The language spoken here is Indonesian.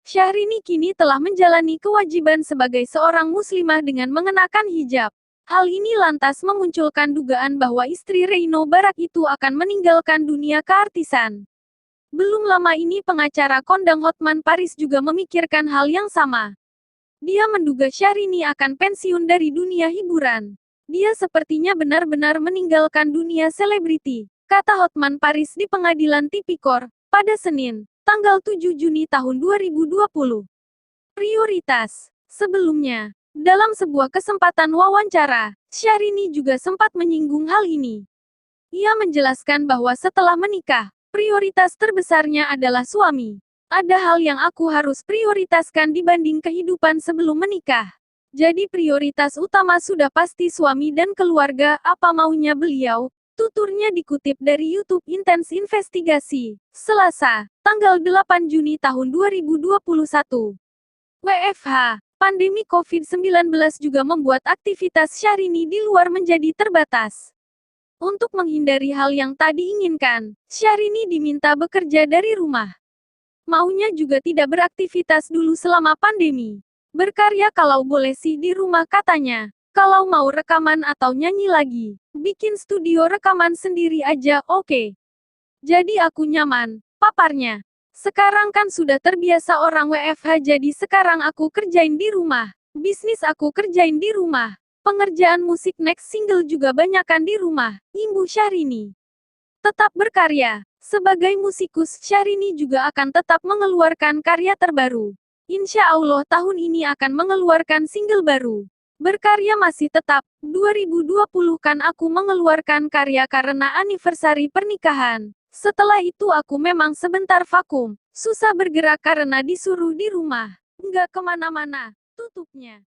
Syahrini kini telah menjalani kewajiban sebagai seorang muslimah dengan mengenakan hijab. Hal ini lantas memunculkan dugaan bahwa istri Reino Barak itu akan meninggalkan dunia keartisan. Belum lama ini pengacara kondang Hotman Paris juga memikirkan hal yang sama. Dia menduga Syahrini akan pensiun dari dunia hiburan. Dia sepertinya benar-benar meninggalkan dunia selebriti, kata Hotman Paris di pengadilan Tipikor, pada Senin, tanggal 7 Juni tahun 2020. Prioritas. Sebelumnya, dalam sebuah kesempatan wawancara, Syahrini juga sempat menyinggung hal ini. Ia menjelaskan bahwa setelah menikah, prioritas terbesarnya adalah suami. Ada hal yang aku harus prioritaskan dibanding kehidupan sebelum menikah. Jadi prioritas utama sudah pasti suami dan keluarga, apa maunya beliau, tuturnya dikutip dari YouTube Intens Investigasi, Selasa, tanggal 8 Juni tahun 2021. WFH, pandemi COVID-19 juga membuat aktivitas Syahrini di luar menjadi terbatas. Untuk menghindari hal yang tak diinginkan, Syahrini diminta bekerja dari rumah. Maunya juga tidak beraktivitas dulu selama pandemi. Berkarya kalau boleh sih di rumah katanya. Kalau mau rekaman atau nyanyi lagi, bikin studio rekaman sendiri aja oke. Jadi aku nyaman, paparnya. Sekarang kan sudah terbiasa orang WFH jadi sekarang aku kerjain di rumah. Bisnis aku kerjain di rumah. Pengerjaan musik next single juga banyakan di rumah, imbu Syahrini. Tetap berkarya. Sebagai musikus, Syahrini juga akan tetap mengeluarkan karya terbaru. Insya Allah tahun ini akan mengeluarkan single baru. Berkarya masih tetap, 2020 kan aku mengeluarkan karya karena anniversary pernikahan. Setelah itu aku memang sebentar vakum, susah bergerak karena disuruh di rumah. Nggak kemana-mana, tutupnya.